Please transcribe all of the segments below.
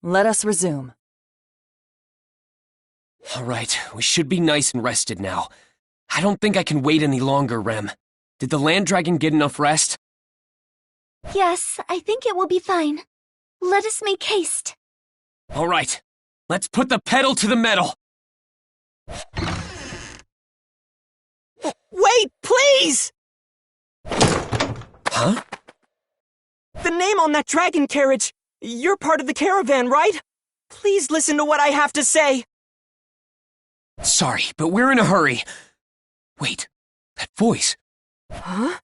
let us resume. Alright, we should be nice and rested now. I don't think I can wait any longer, Rem. Did the land dragon get enough rest? Yes, I think it will be fine. Let us make haste. Alright, let's put the pedal to the metal! Wait, please! Huh? The name on that dragon carriage! You're part of the caravan, right? Please listen to what I have to say! Sorry, but we're in a hurry. Wait, that voice. Huh?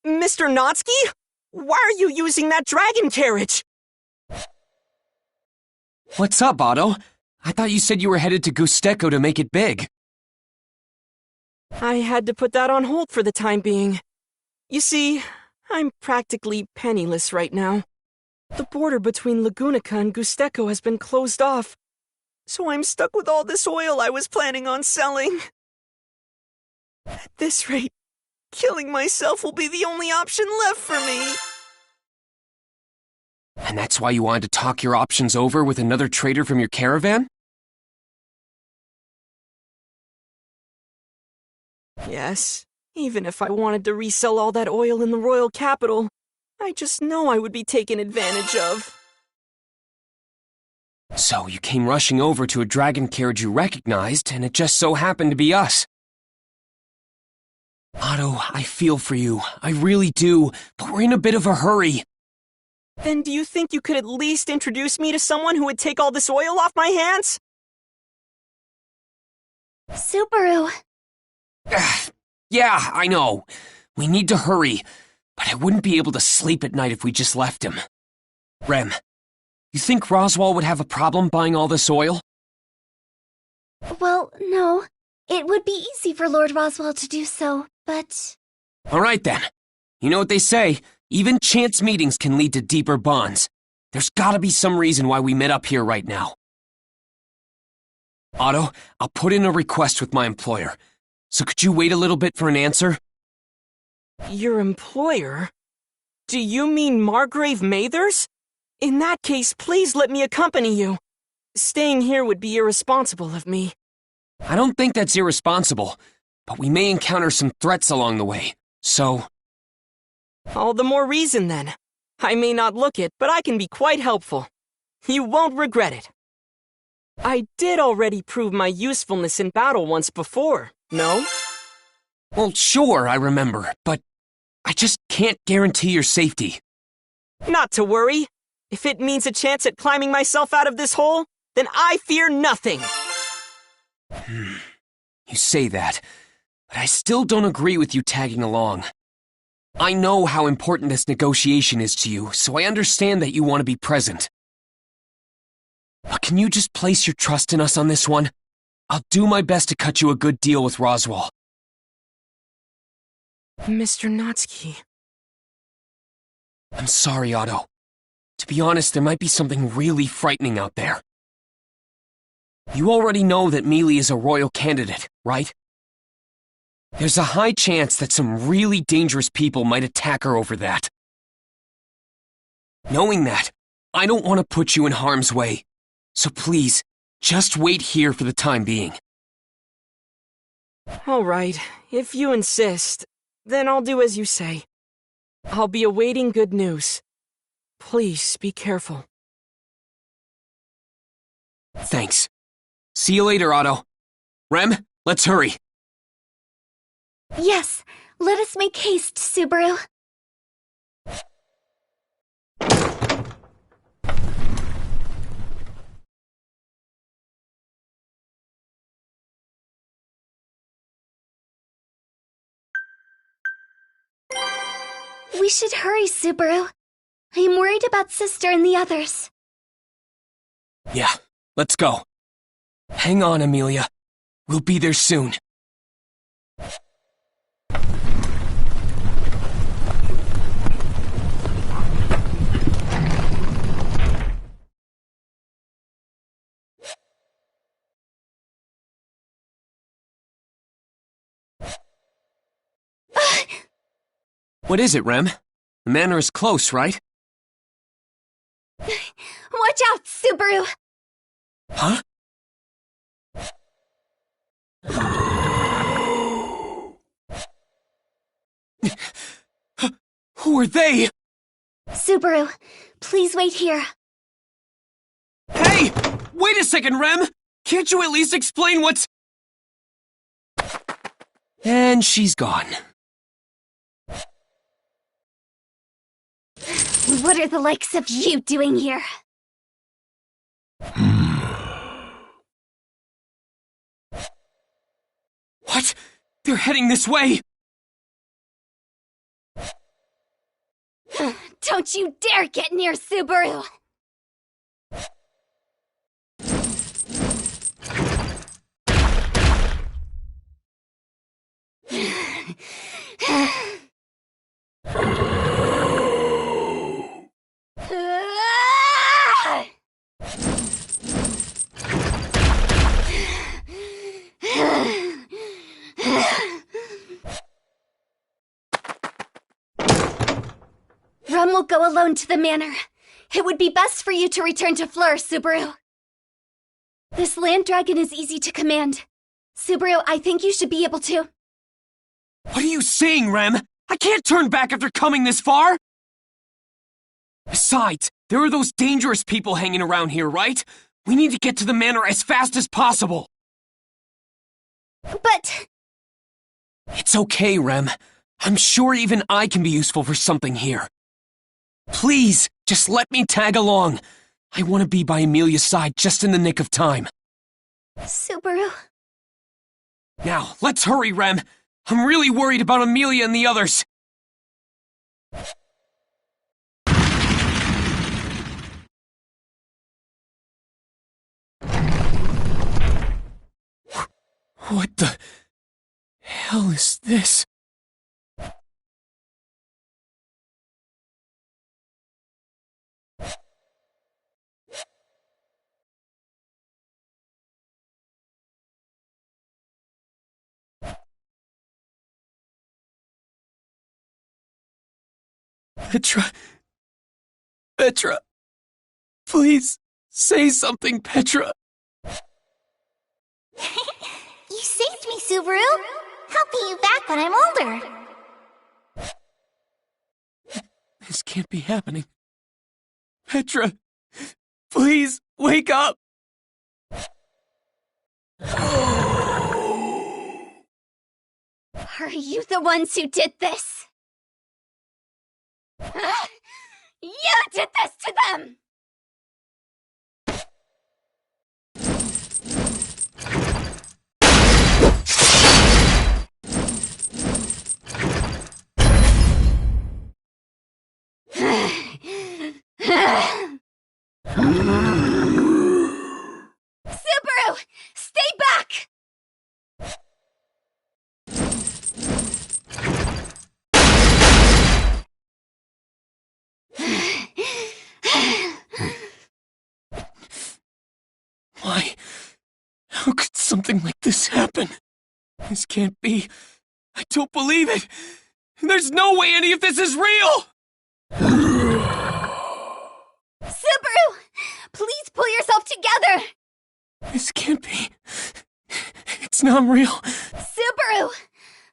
Mr. Natsuki? Why are you using that dragon carriage? What's up, Otto? I thought you said you were headed to Gusteko to make it big. I had to put that on hold for the time being. You see, I'm practically penniless right now. The border between Lagunica and Gusteko has been closed off, so I'm stuck with all this oil I was planning on selling. At this rate, killing myself will be the only option left for me. And that's why you wanted to talk your options over with another trader from your caravan? Yes, even if I wanted to resell all that oil in the royal capital, I just know I would be taken advantage of. So you came rushing over to a dragon carriage you recognized, and it just so happened to be us. Otto, I feel for you. I really do, but we're in a bit of a hurry. Then do you think you could at least introduce me to someone who would take all this oil off my hands? Subaru. Yeah, I know. We need to hurry, but I wouldn't be able to sleep at night if we just left him. Rem, you think Roswaal would have a problem buying all this oil? Well, no. It would be easy for Lord Roswaal to do so, but... Alright then. You know what they say, even chance meetings can lead to deeper bonds. There's gotta be some reason why we met up here right now. Otto, I'll put in a request with my employer. So could you wait a little bit for an answer? Your employer? Do you mean Margrave Mathers? In that case, please let me accompany you. Staying here would be irresponsible of me. I don't think that's irresponsible, but we may encounter some threats along the way, so... All the more reason then. I may not look it, but I can be quite helpful. You won't regret it. I did already prove my usefulness in battle once before, no? Well, sure, I remember, but I just can't guarantee your safety. Not to worry. If it means a chance at climbing myself out of this hole, then I fear nothing. You say that, but I still don't agree with you tagging along. I know how important this negotiation is to you, so I understand that you want to be present. But can you just place your trust in us on this one? I'll do my best to cut you a good deal with Roswaal. Mr. Natsuki. I'm sorry, Otto. To be honest, there might be something really frightening out there. You already know that Mealy is a royal candidate, right? There's a high chance that some really dangerous people might attack her over that. Knowing that, I don't want to put you in harm's way. So please, just wait here for the time being. All right, if you insist, then I'll do as you say. I'll be awaiting good news. Please be careful. Thanks. See you later, Otto. Rem, let's hurry. Yes, let us make haste, Subaru. We should hurry, Subaru. I'm worried about Sister and the others. Yeah, let's go. Hang on, Amelia. We'll be there soon. What is it, Rem? The manor is close, right? Watch out, Subaru! Huh? Who are they? Subaru, please wait here. Hey! Wait a second, Rem! Can't you at least explain what's... And she's gone. What are the likes of you doing here? What? They're heading this way! Don't you dare get near Subaru! Rum will go alone to the manor. It would be best for you to return to Fleur, Subaru. This land dragon is easy to command. Subaru, I think you should be able to. What are you saying, Rem? I can't turn back after coming this far! Besides, there are those dangerous people hanging around here, right? We need to get to the manor as fast as possible! But... It's okay, Rem. I'm sure even I can be useful for something here. Please, just let me tag along. I want to be by Amelia's side just in the nick of time. Subaru... Now, let's hurry, Rem. I'm really worried about Amelia and the others. What the hell is this? Petra, please say something, Petra. You saved me, Subaru! I'll pay you back when I'm older! This can't be happening. Petra, please wake up! Are you the ones who did this? You did this to them! Subaru! Stay back! Why? How could something like this happen? This can't be. I don't believe it! There's no way any of this is real! Subaru! Please pull yourself together! This can't be. It's not real. Subaru!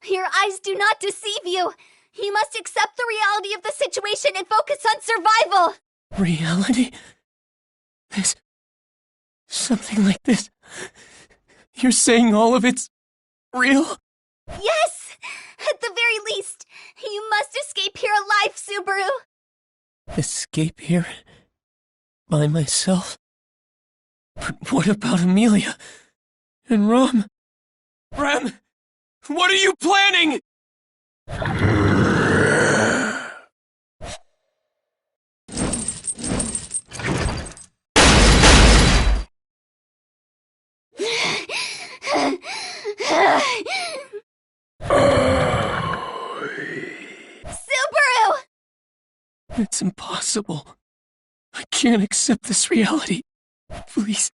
Your eyes do not deceive you! You must accept the reality of the situation and focus on survival! Reality? There's something like this. You're saying all of it's real? Yes! At the very least, you must escape here alive, Subaru! Escape here? By myself? But what about Amelia? And Rom? Rem! What are you planning? Subaru! It's impossible. I can't accept this reality. Please.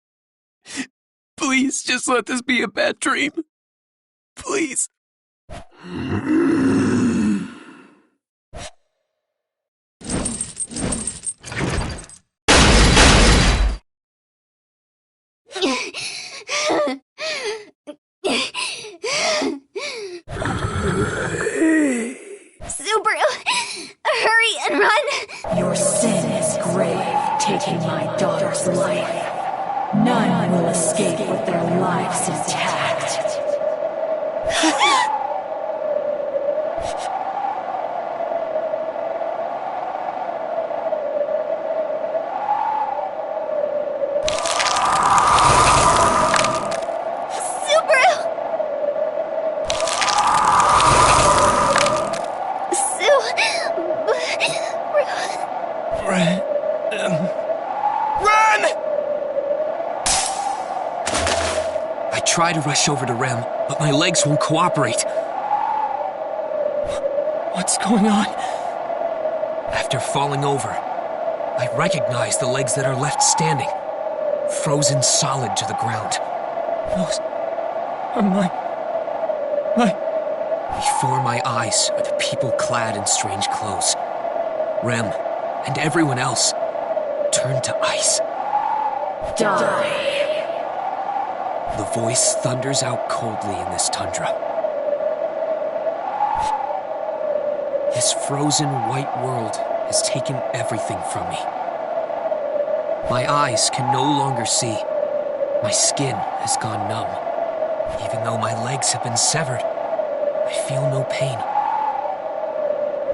Please, just let this be a bad dream. Please. Subaru, hurry and run! Your sin is grave, taking my daughter's life. None will escape with their lives intact. I try to rush over to Rem, but my legs won't cooperate. What's going on? After falling over, I recognize the legs that are left standing, frozen solid to the ground. Those are my... Before my eyes are the people clad in strange clothes. Rem, and everyone else, turned to ice. Die. The voice thunders out coldly in this tundra. This frozen white world has taken everything from me. My eyes can no longer see. My skin has gone numb. Even though my legs have been severed, I feel no pain.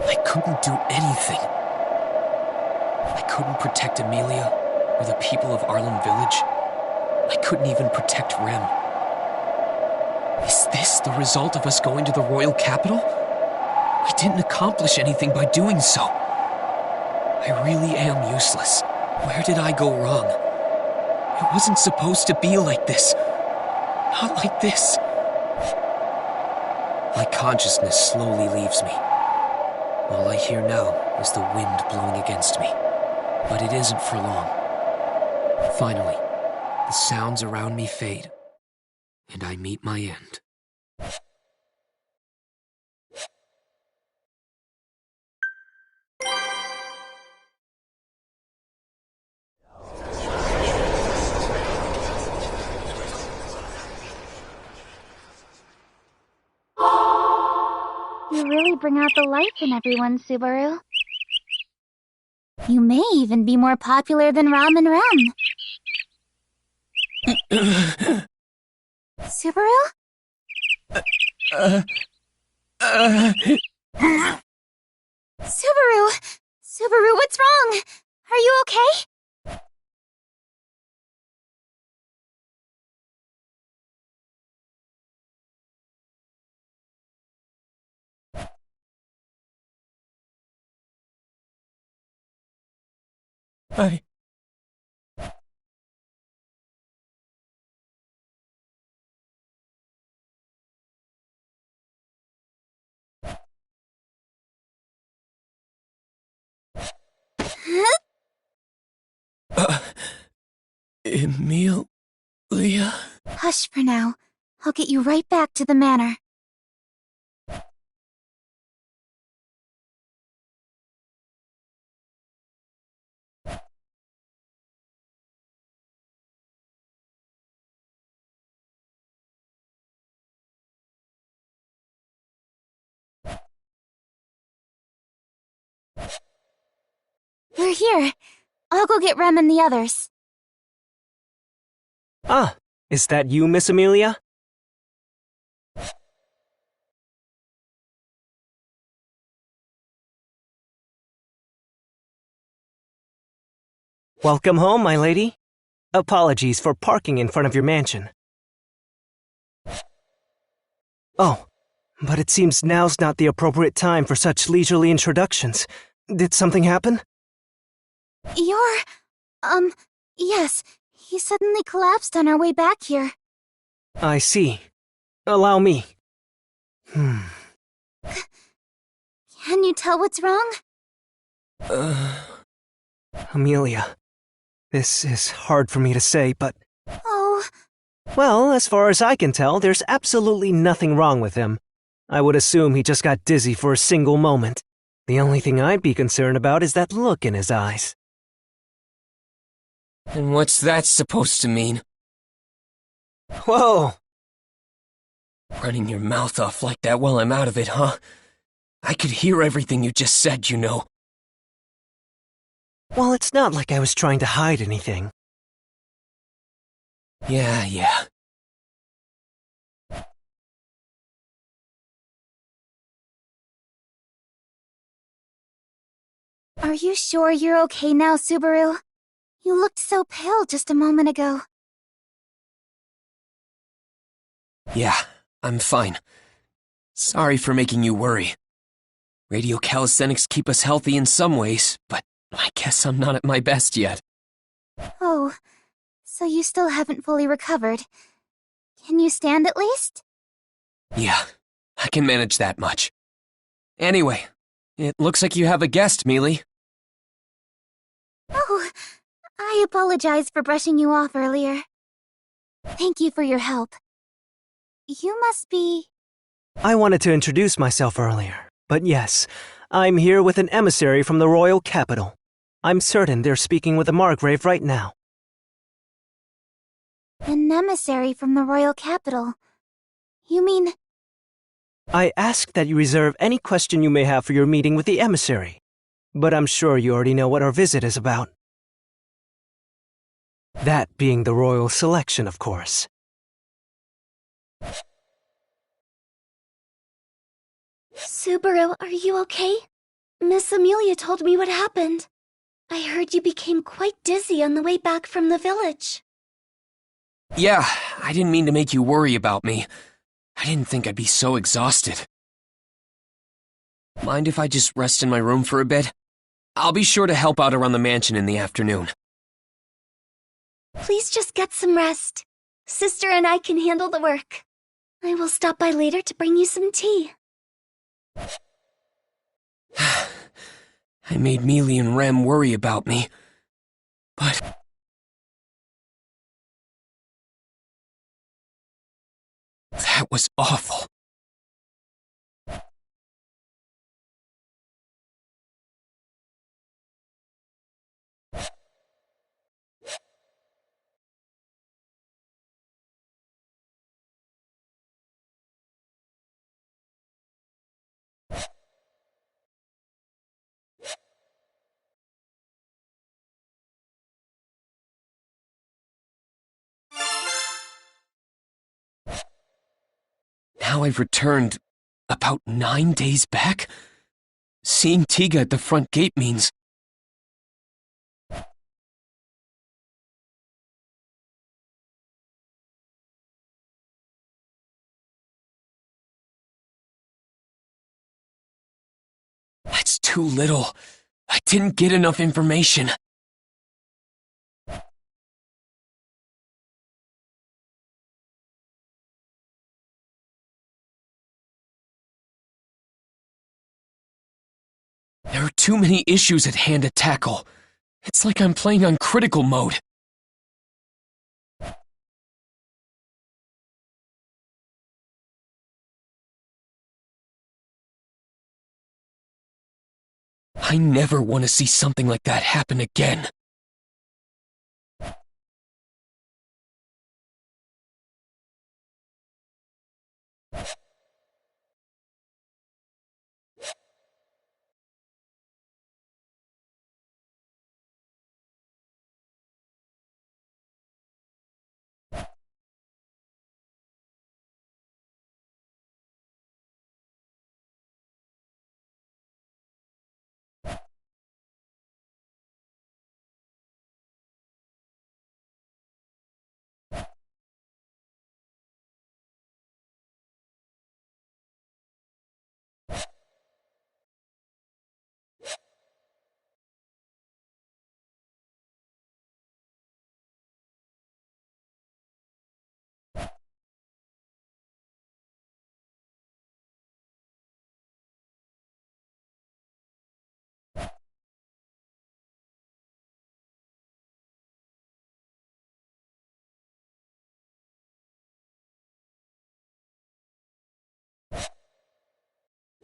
I couldn't do anything. I couldn't protect Amelia or the people of Arlem Village. I couldn't even protect Rem. Is this the result of us going to the royal capital? I didn't accomplish anything by doing so. I really am useless. Where did I go wrong? It wasn't supposed to be like this. Not like this. My consciousness slowly leaves me. All I hear now is the wind blowing against me. But it isn't for long. Finally, the sounds around me fade, and I meet my end. You really bring out the life in everyone, Subaru. You may even be more popular than Ram and Rem. Subaru? Subaru! Subaru, what's wrong? Are you okay? Amelia? Hush for now. I'll get you right back to the manor. We're here. I'll go get Rem and the others. Ah, is that you, Miss Amelia? Welcome home, my lady. Apologies for parking in front of your mansion. Oh, but it seems now's not the appropriate time for such leisurely introductions. Did something happen? Yes. He suddenly collapsed on our way back here. I see. Allow me. Can you tell what's wrong? Amelia, this is hard for me to say, but... Oh, Well, as far as I can tell, there's absolutely nothing wrong with him. I would assume he just got dizzy for a single moment. The only thing I'd be concerned about is that look in his eyes. And what's that supposed to mean? Whoa! Running your mouth off like that while I'm out of it, huh? I could hear everything you just said, you know. Well, it's not like I was trying to hide anything. Yeah. Are you sure you're okay now, Subaru? You looked so pale just a moment ago. Yeah, I'm fine. Sorry for making you worry. Radio calisthenics keep us healthy in some ways, but I guess I'm not at my best yet. Oh, so you still haven't fully recovered. Can you stand at least? Yeah, I can manage that much. Anyway, it looks like you have a guest, Mealy. Oh, I apologize for brushing you off earlier. Thank you for your help. You must be... I wanted to introduce myself earlier, but yes, I'm here with an emissary from the royal capital. I'm certain they're speaking with the Margrave right now. An emissary from the royal capital. You mean... I ask that you reserve any question you may have for your meeting with the emissary, but I'm sure you already know what our visit is about. That being the royal selection, of course. Subaru, are you okay? Miss Amelia told me what happened. I heard you became quite dizzy on the way back from the village. Yeah, I didn't mean to make you worry about me. I didn't think I'd be so exhausted. Mind if I just rest in my room for a bit? I'll be sure to help out around the mansion in the afternoon. Please just get some rest. Sister and I can handle the work. I will stop by later to bring you some tea. I made Mealy and Rem worry about me, but... that was awful. Now I've returned about 9 days back? Seeing Tiga at the front gate means... that's too little. I didn't get enough information. There are too many issues at hand to tackle. It's like I'm playing on critical mode. I never want to see something like that happen again.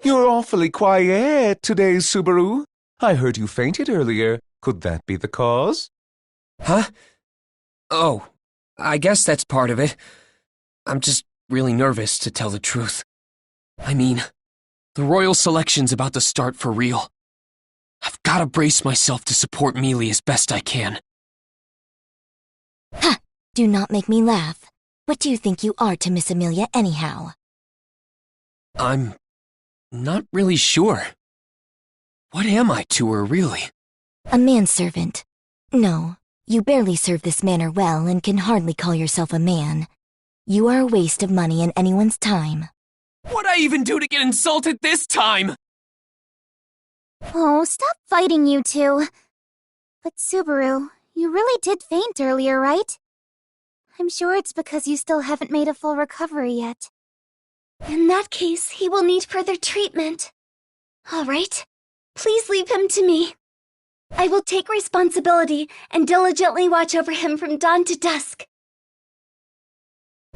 You're awfully quiet today, Subaru. I heard you fainted earlier. Could that be the cause? Huh? Oh, I guess that's part of it. I'm just really nervous, to tell the truth. I mean, the royal selection's about to start for real. I've gotta brace myself to support Mealy as best I can. Ha! Do not make me laugh. What do you think you are to Miss Amelia anyhow? I'm not really sure. What am I to her, really? A manservant. No, you barely serve this manor well and can hardly call yourself a man. You are a waste of money and anyone's time. What'd I even do to get insulted this time? Oh, stop fighting, you two. But Subaru, you really did faint earlier, right? I'm sure it's because you still haven't made a full recovery yet. In that case, he will need further treatment. All right, please leave him to me. I will take responsibility and diligently watch over him from dawn to dusk.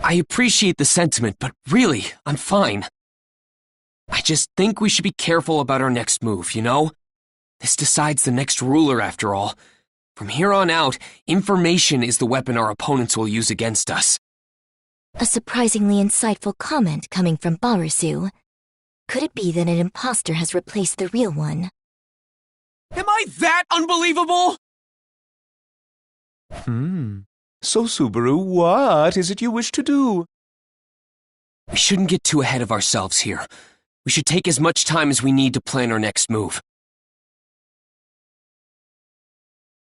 I appreciate the sentiment, but really, I'm fine. I just think we should be careful about our next move, you know? This decides the next ruler, after all. From here on out, information is the weapon our opponents will use against us. A surprisingly insightful comment coming from Barasu. Could it be that an imposter has replaced the real one? Am I that unbelievable? So, Subaru, what is it you wish to do? We shouldn't get too ahead of ourselves here. We should take as much time as we need to plan our next move.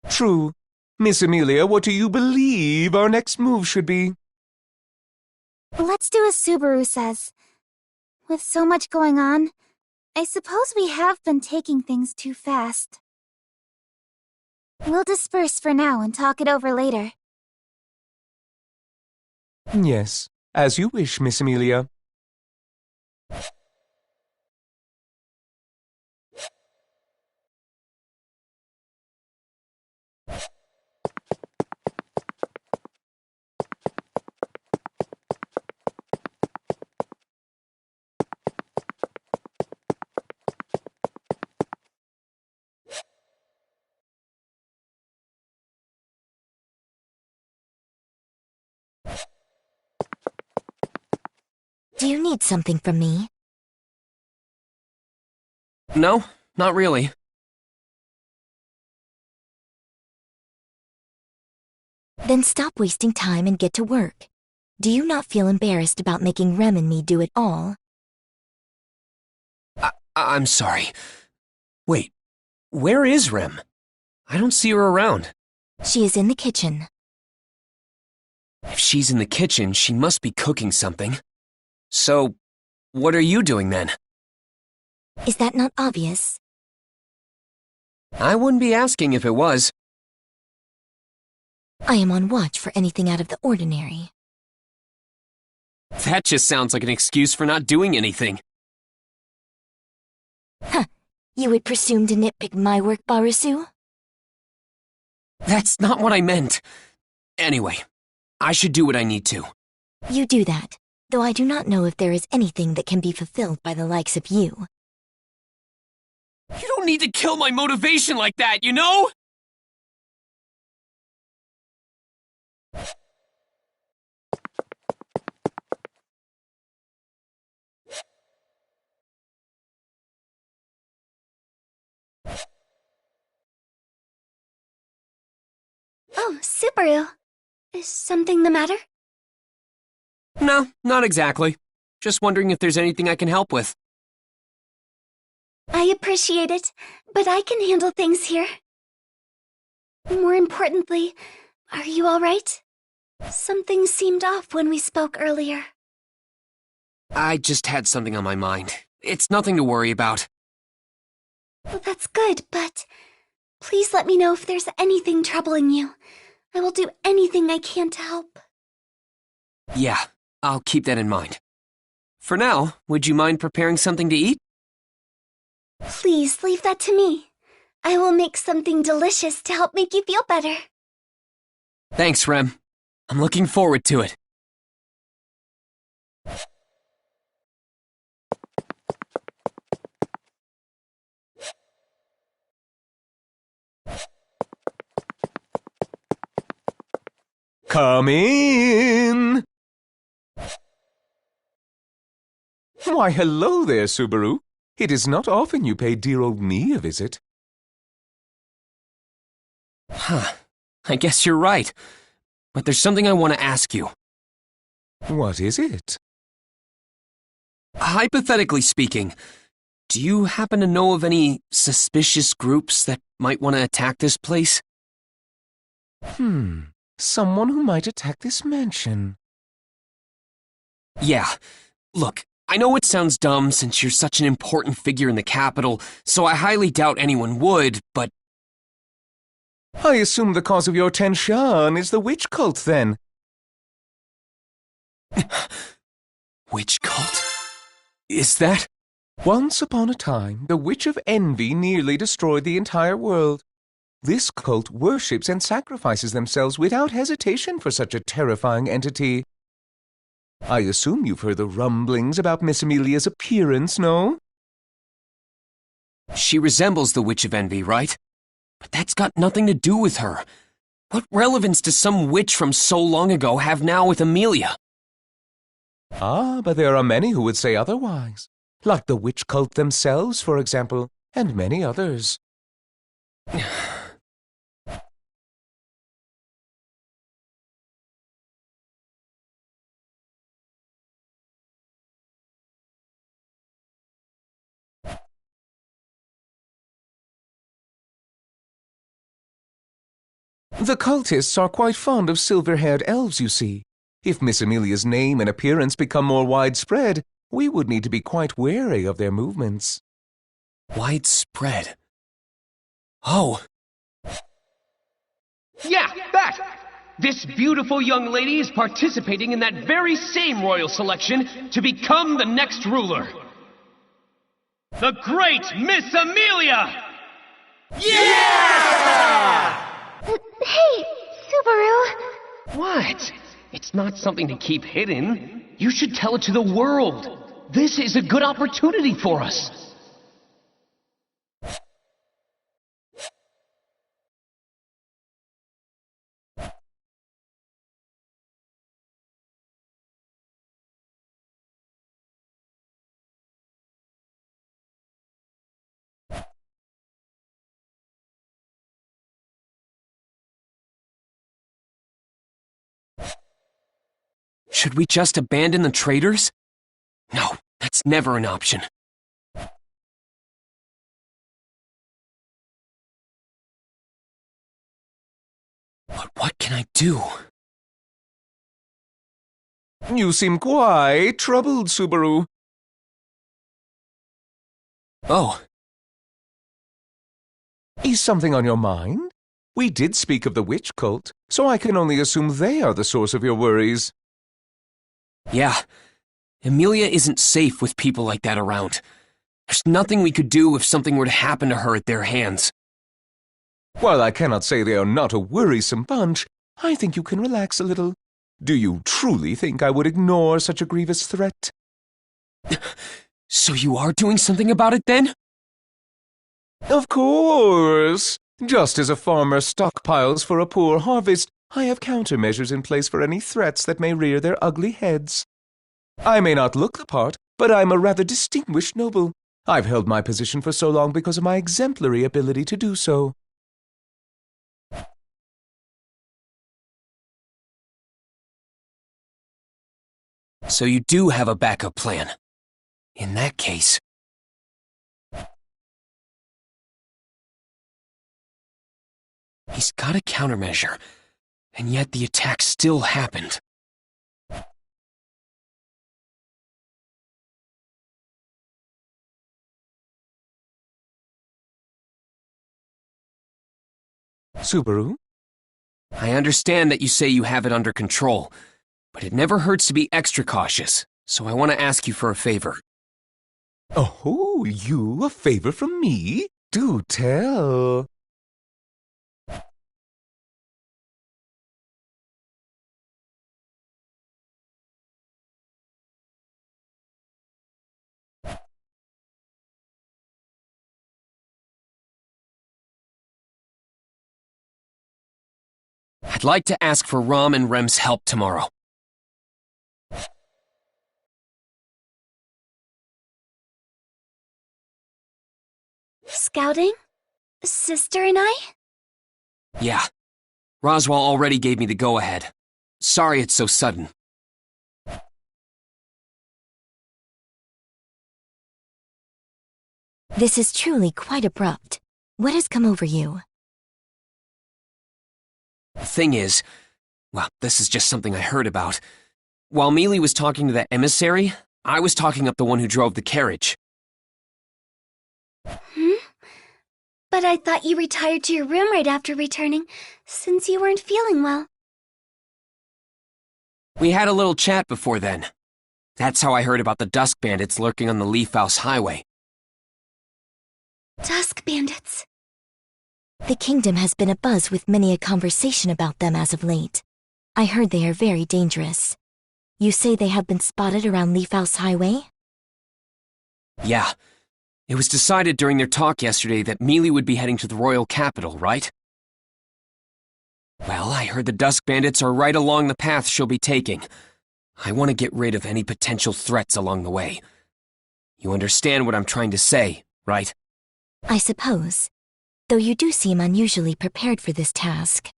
True. Miss Amelia, what do you believe our next move should be? Let's do as Subaru says. With so much going on, I suppose we have been taking things too fast. We'll disperse for now and talk it over later. Yes, as you wish, Miss Amelia. Do you need something from me? No, not really. Then stop wasting time and get to work. Do you not feel embarrassed about making Rem and me do it all? I'm sorry. Wait, where is Rem? I don't see her around. She is in the kitchen. If she's in the kitchen, she must be cooking something. So, what are you doing then? Is that not obvious? I wouldn't be asking if it was. I am on watch for anything out of the ordinary. That just sounds like an excuse for not doing anything. Huh. You would presume to nitpick my work, Barasu? That's not what I meant. Anyway, I should do what I need to. You do that, though I do not know if there is anything that can be fulfilled by the likes of you. You don't need to kill my motivation like that, you know? Oh, Subaru. Is something the matter? No, not exactly. Just wondering if there's anything I can help with. I appreciate it, but I can handle things here. More importantly, are you all right? Something seemed off when we spoke earlier. I just had something on my mind. It's nothing to worry about. Well, that's good, but please let me know if there's anything troubling you. I will do anything I can to help. Yeah, I'll keep that in mind. For now, would you mind preparing something to eat? Please leave that to me. I will make something delicious to help make you feel better. Thanks, Rem. I'm looking forward to it. Come in! Why, hello there, Subaru. It is not often you pay dear old me a visit. Huh. I guess you're right. But there's something I want to ask you. What is it? Hypothetically speaking, do you happen to know of any suspicious groups that might want to attack this place? Someone who might attack this mansion. Yeah. Look, I know it sounds dumb since you're such an important figure in the capital, so I highly doubt anyone would, but... I assume the cause of your tension is the witch cult, then. Witch cult? Is that... Once upon a time, the Witch of Envy nearly destroyed the entire world. This cult worships and sacrifices themselves without hesitation for such a terrifying entity. I assume you've heard the rumblings about Miss Amelia's appearance, no? She resembles the Witch of Envy, right? But that's got nothing to do with her. What relevance does some witch from so long ago have now with Amelia? Ah, but there are many who would say otherwise. Like the witch cult themselves, for example, and many others. The cultists are quite fond of silver-haired elves, you see. If Miss Amelia's name and appearance become more widespread, we would need to be quite wary of their movements. Widespread? Oh. Yeah, that! This beautiful young lady is participating in that very same royal selection to become the next ruler. The great Miss Amelia! Yeah! Hey, Subaru! What? It's not something to keep hidden. You should tell it to the world. This is a good opportunity for us. Should we just abandon the traitors? No, that's never an option. But what can I do? You seem quite troubled, Subaru. Oh. Is something on your mind? We did speak of the witch cult, so I can only assume they are the source of your worries. Yeah. Amelia isn't safe with people like that around. There's nothing we could do if something were to happen to her at their hands. While I cannot say they are not a worrisome bunch, I think you can relax a little. Do you truly think I would ignore such a grievous threat? So you are doing something about it then? Of course! Just as a farmer stockpiles for a poor harvest, I have countermeasures in place for any threats that may rear their ugly heads. I may not look the part, but I'm a rather distinguished noble. I've held my position for so long because of my exemplary ability to do so. So you do have a backup plan. In that case... He's got a countermeasure, and yet the attack still happened. Subaru? I understand that you say you have it under control, but it never hurts to be extra cautious, so I want to ask you for a favor. Oh, you a favor from me? Do tell. I'd like to ask for Rom and Rem's help tomorrow. Scouting? Sister and I? Yeah. Roswaal already gave me the go-ahead. Sorry it's so sudden. This is truly quite abrupt. What has come over you? The thing is, well, this is just something I heard about. While Mealy was talking to that emissary, I was talking up the one who drove the carriage. But I thought you retired to your room right after returning, since you weren't feeling well. We had a little chat before then. That's how I heard about the Dusk Bandits lurking on the Leaf House Highway. Dusk Bandits. The kingdom has been abuzz with many a conversation about them as of late. I heard they are very dangerous. You say they have been spotted around Leaf House Highway? Yeah. It was decided during their talk yesterday that Mealy would be heading to the royal capital, right? Well, I heard the Dusk Bandits are right along the path she'll be taking. I want to get rid of any potential threats along the way. You understand what I'm trying to say, right? I suppose. Though you do seem unusually prepared for this task.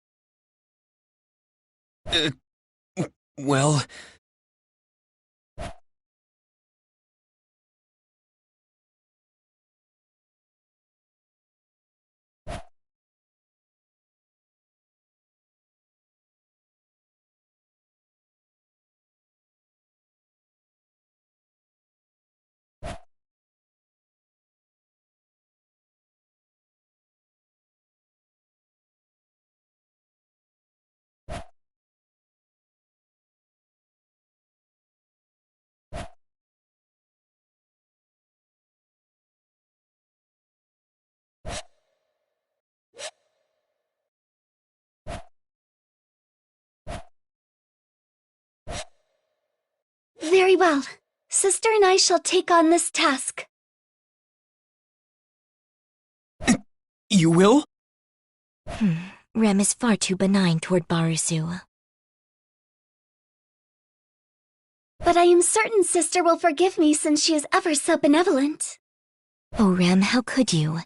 Well... Very well. Sister and I shall take on this task. You will? Rem is far too benign toward Barusu. But I am certain Sister will forgive me since she is ever so benevolent. Oh, Rem, how could you?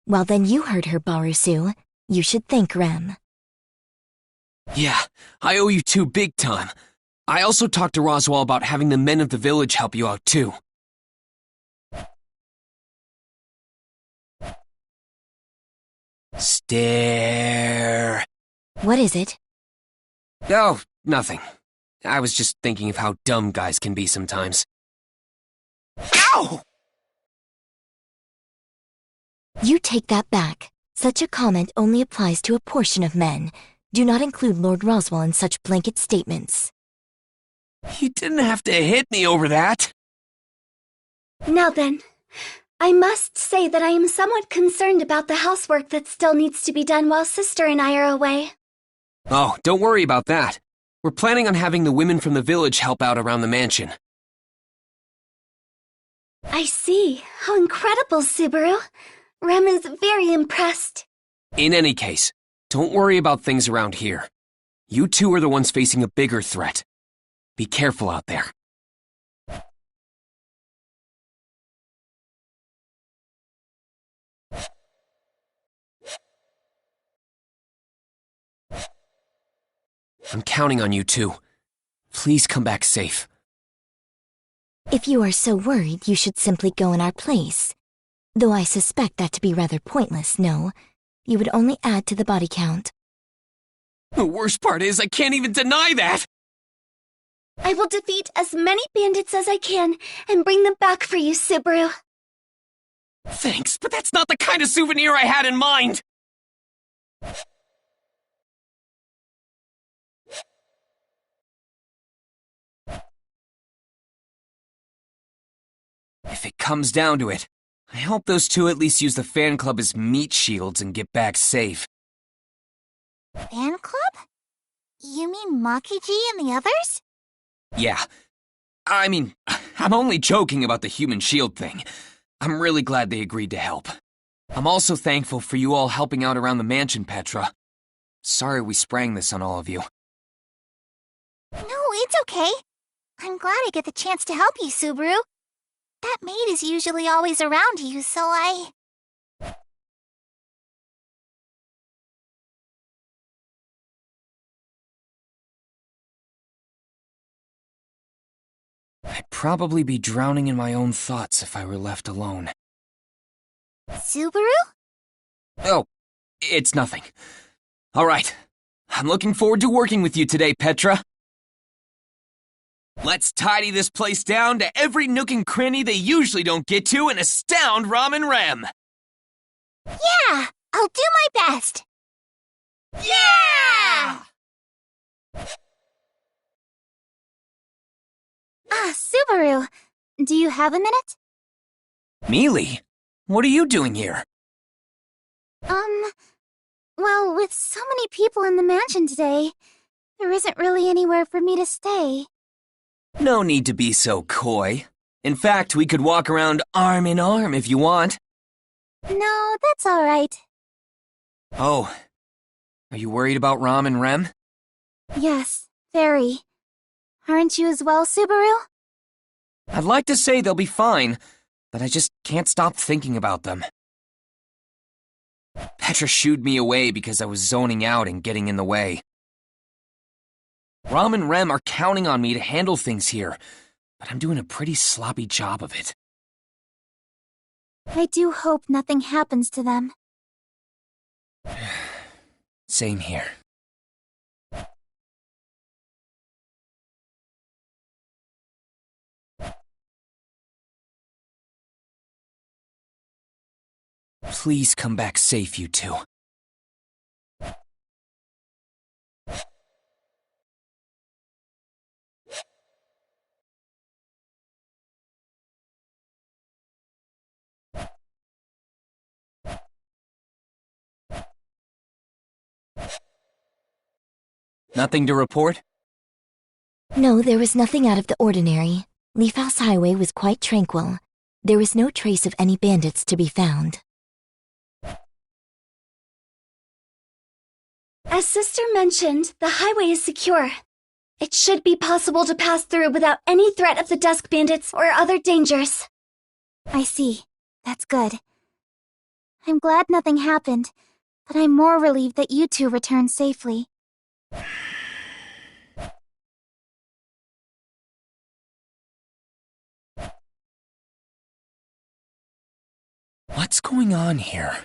Well, then you heard her, Barusu. You should thank Rem. Yeah, I owe you two big time. I also talked to Roswaal about having the men of the village help you out, too. Stare. What is it? Oh, nothing. I was just thinking of how dumb guys can be sometimes. Ow! You take that back. Such a comment only applies to a portion of men. Do not include Lord Roswaal in such blanket statements. You didn't have to hit me over that. Now then, I must say that I am somewhat concerned about the housework that still needs to be done while Sister and I are away. Oh, don't worry about that. We're planning on having the women from the village help out around the mansion. I see. How incredible, Subaru. Rem is very impressed. In any case, don't worry about things around here. You two are the ones facing a bigger threat. Be careful out there. I'm counting on you two. Please come back safe. If you are so worried, you should simply go in our place. Though I suspect that to be rather pointless, no. You would only add to the body count. The worst part is I can't even deny that! I will defeat as many bandits as I can and bring them back for you, Subaru. Thanks, but that's not the kind of souvenir I had in mind! If it comes down to it, I hope those two at least use the fan club as meat shields and get back safe. Fan club? You mean Makiji and the others? Yeah. I mean, I'm only joking about the human shield thing. I'm really glad they agreed to help. I'm also thankful for you all helping out around the mansion, Petra. Sorry we sprang this on all of you. No, it's okay. I'm glad I get the chance to help you, Subaru. That maid is usually always around you, so I... I'd probably be drowning in my own thoughts if I were left alone. Subaru? Oh, it's nothing. All right. I'm looking forward to working with you today, Petra. Let's tidy this place down to every nook and cranny they usually don't get to and astound Rom and Rem. Yeah, I'll do my best. Yeah! Subaru, do you have a minute? Mealy, what are you doing here? Well, with so many people in the mansion today, there isn't really anywhere for me to stay. No need to be so coy. In fact, we could walk around arm in arm if you want. No, that's all right. Oh, are you worried about Rom and Rem? Yes, very. Aren't you as well, Subaru? I'd like to say they'll be fine, but I just can't stop thinking about them. Petra shooed me away because I was zoning out and getting in the way. Rom and Rem are counting on me to handle things here, but I'm doing a pretty sloppy job of it. I do hope nothing happens to them. Same here. Please come back safe, you two. Nothing to report? No, there was nothing out of the ordinary. Leaf House Highway was quite tranquil. There was no trace of any bandits to be found. As Sister mentioned, the highway is secure. It should be possible to pass through without any threat of the Dusk Bandits or other dangers. I see. That's good. I'm glad nothing happened, but I'm more relieved that you two returned safely. What's going on here?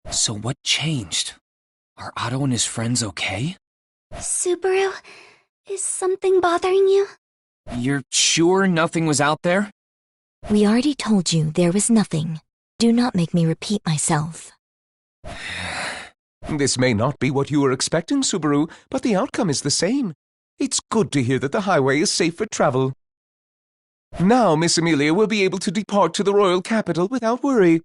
So what changed? Are Otto and his friends okay? Subaru, is something bothering you? You're sure nothing was out there? We already told you there was nothing. Do not make me repeat myself. This may not be what you were expecting, Subaru, but the outcome is the same. It's good to hear that the highway is safe for travel. Now Miss Amelia will be able to depart to the royal capital without worry.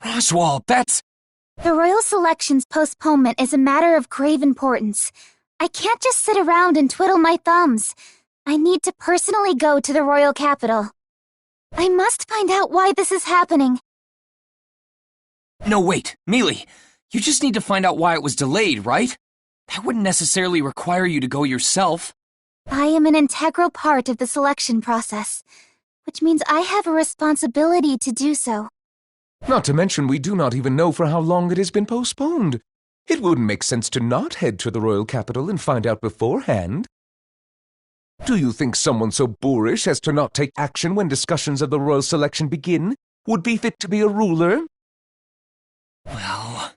Roswaal, that's... The royal selection's postponement is a matter of grave importance. I can't just sit around and twiddle my thumbs. I need to personally go to the royal capital. I must find out why this is happening. No, wait, Mealy. You just need to find out why it was delayed, right? That wouldn't necessarily require you to go yourself. I am an integral part of the selection process, which means I have a responsibility to do so. Not to mention we do not even know for how long it has been postponed. It wouldn't make sense to not head to the royal capital and find out beforehand. Do you think someone so boorish as to not take action when discussions of the royal selection begin would be fit to be a ruler? Well...